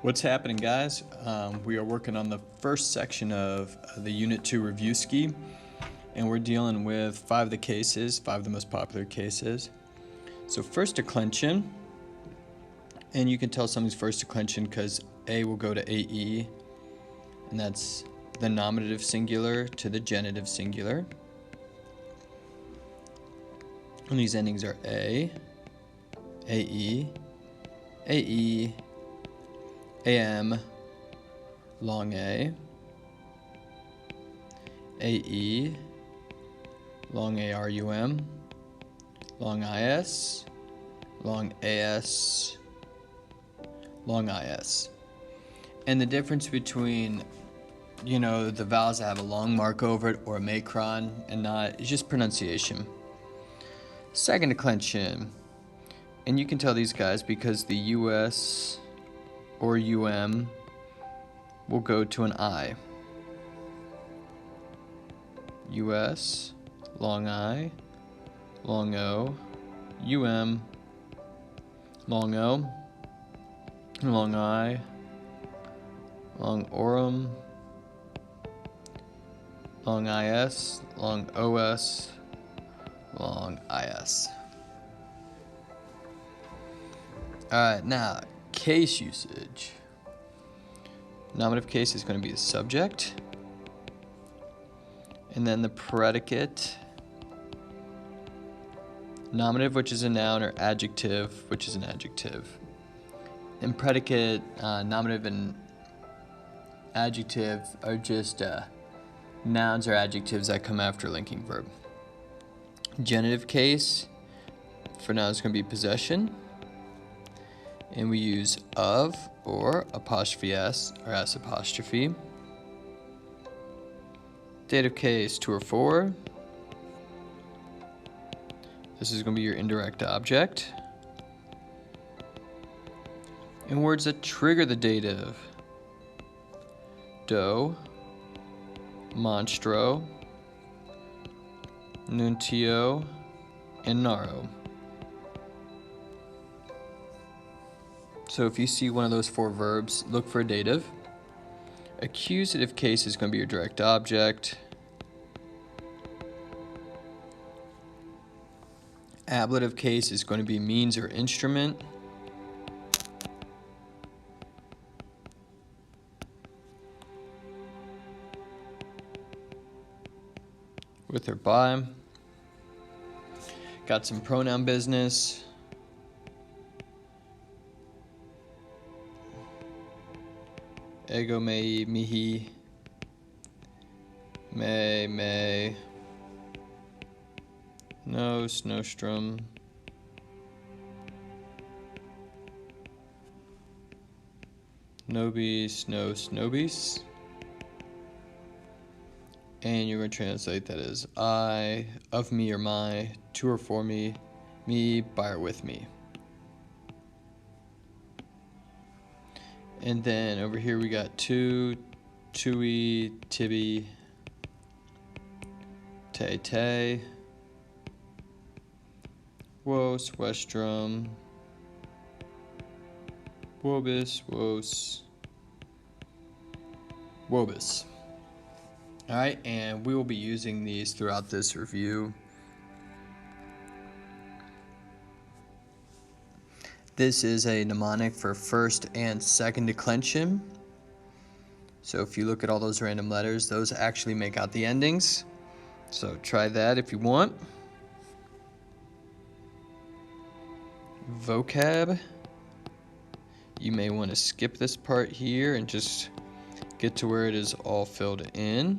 What's happening, guys? We are working on the first section of the Unit II Reviewski, and we're dealing with five of the most popular cases. So first declension, and you can tell something's first declension because A will go to AE, and that's the nominative singular to the genitive singular. And these endings are A, AE, AE, AM, long A, AE, long ARUM, long IS, long AS, long IS. And the difference between, the vowels that have a long mark over it or a macron and not is just pronunciation. Second declension, and you can tell these guys because the US or UM will go to an I. US, long I, long O, UM, long O, long I, long Orum, long IS, long OS, long IS. Alright, now case usage. Nominative case is going to be the subject, and then the predicate. Nominative, which is a noun, or adjective, which is an adjective. And predicate, nominative, and adjective are just nouns or adjectives that come after a linking verb. Genitive case for nouns is going to be possession, and we use of or apostrophe s or s apostrophe. Dative case 2 or 4. This is going to be your indirect object. And words that trigger the dative: do, monstro, nuntio, and naro. So if you see one of those 4 verbs, look for a dative. Accusative case is going to be your direct object. Ablative case is going to be means or instrument. With or by. Got some pronoun business. Ego, mei, mihi, me, nos, nostrum, nobis, nos, nobis. And you're going to translate that as I, of me or my, to or for me, by or with me. And then over here we got to, tui, tibi, te, wos, westrum, wobis, wos, wobis. Alright, and we will be using these throughout this review. This is a mnemonic for first and second declension. So if you look at all those random letters, those actually make out the endings. So try that if you want. Vocab. You may want to skip this part here and just get to where it is all filled in.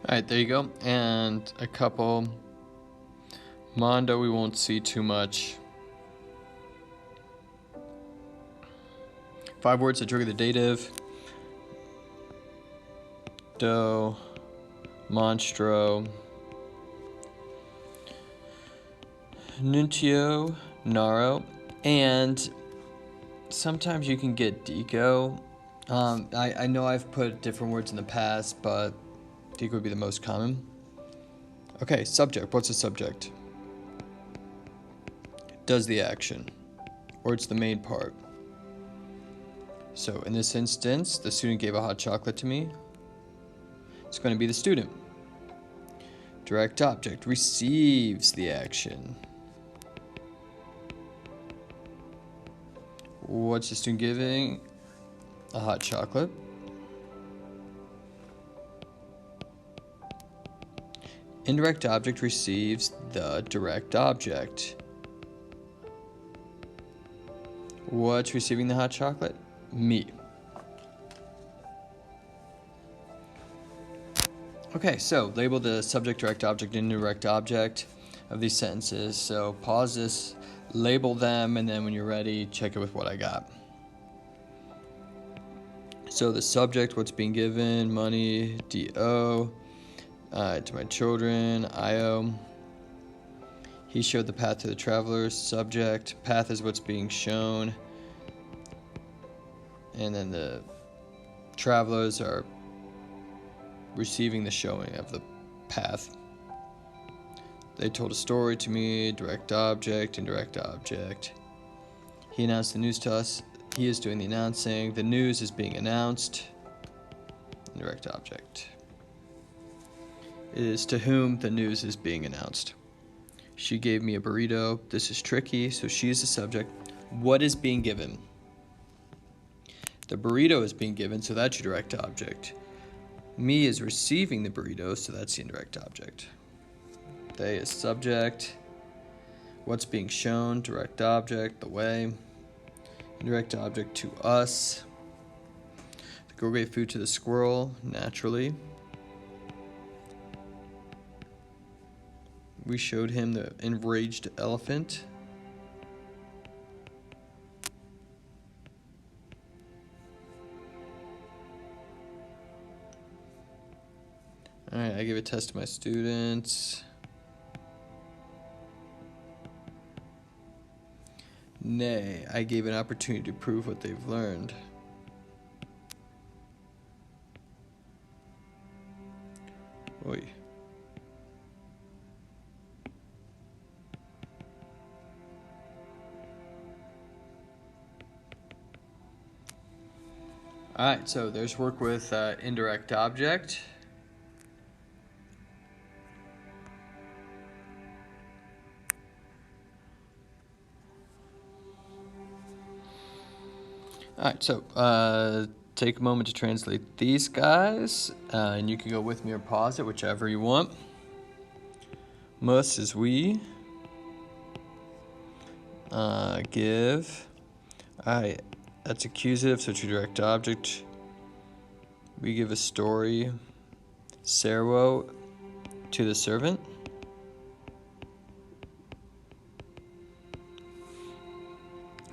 Alright, there you go. And a couple. Mondo, we won't see too much. 5 words that trigger the dative. Do, monstro, nuntio, naro, and sometimes you can get deco. I know I've put different words in the past, but deco would be the most common. Okay, subject. What's a subject? Does the action, or it's the main part. So in this instance, the student gave a hot chocolate to me. It's going to be the student. Direct object receives the action. What's the student giving? A hot chocolate. Indirect object receives the direct object. What's receiving the hot chocolate? Me. Okay, so label the subject, direct object, and indirect object of these sentences. So pause this, label them, and then when you're ready, check it with what I got. So the subject, what's being given, money, D-O, to my children, I-O. He showed the path to the travelers, subject, path is what's being shown, and then the travelers are receiving the showing of the path. They told a story to me, direct object, indirect object. He announced the news to us. He is doing the announcing. The news is being announced. Indirect object. It is to whom the news is being announced. She gave me a burrito. This is tricky, so she is the subject. What is being given? The burrito is being given, so that's your direct object. Me is receiving the burrito, so that's the indirect object. They is subject. What's being shown? Direct object, the way. Indirect object to us. The girl gave food to the squirrel, naturally. We showed him the enraged elephant. Alright, I gave a test to my students. Nay, I gave an opportunity to prove what they've learned. Oy. Alright, so there's work with indirect object. Alright, so take a moment to translate these guys, and you can go with me or pause it, whichever you want. Mus is we. Give. Alright, that's accusative, so it's your direct object. We give a story. Servo to the servant.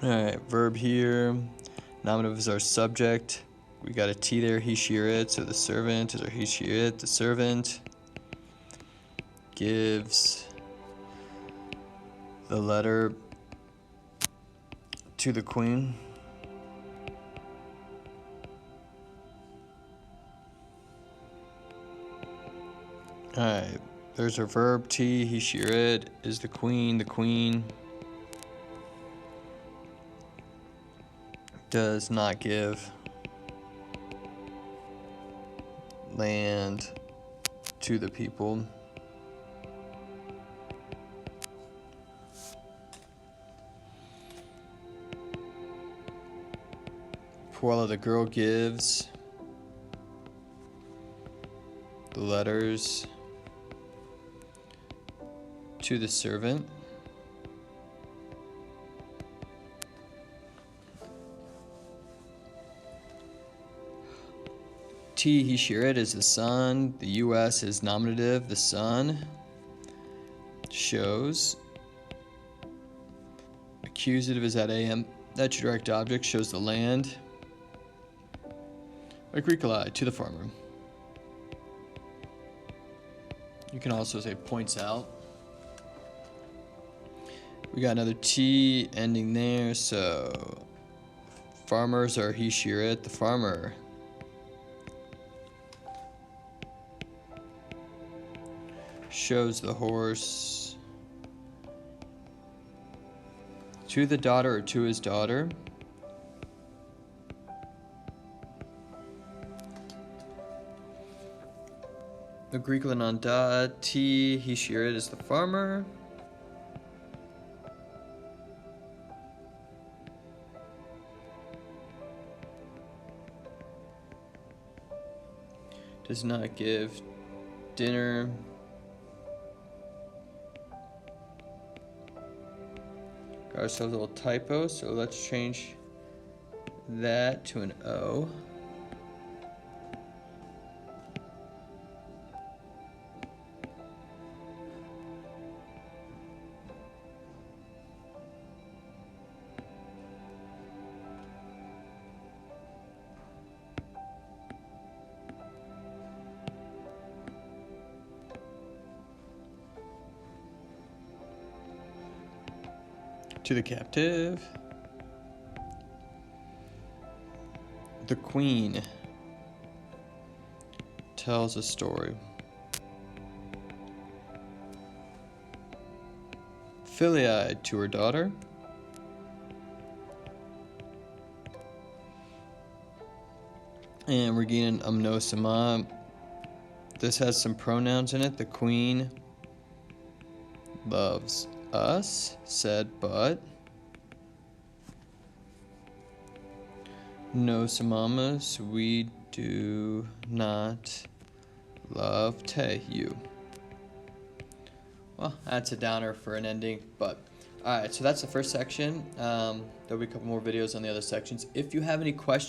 Alright, verb here. Nominative is our subject. We got a T there, he, she, or it, so the servant is our he, she, or it. The servant gives the letter to the queen. Alright, there's our verb T, he, she, or it, is the queen. The queen does not give land to the people. Puella, the girl, gives the letters to the servant. T, he, she, it is the sun. The US is nominative, the sun. Shows. Accusative is at AM. That your direct object shows the land. Agricolae, to the farmer. You can also say points out. We got another T ending there, so farmers are he, she, it, the farmer. Shows the horse. To the daughter or to his daughter. Agricola non da, T, he, she, it is the farmer. Does not give dinner. Got ourselves a little typo, so let's change that to an O. To the captive. The queen tells a story. Filiae, to her daughter. And Regina Umnosima. This has some pronouns in it. The queen loves us, said but. No samamas, we do not love te, you. Well, that's a downer for an ending, but alright, so that's the first section. There'll be a couple more videos on the other sections. If you have any questions,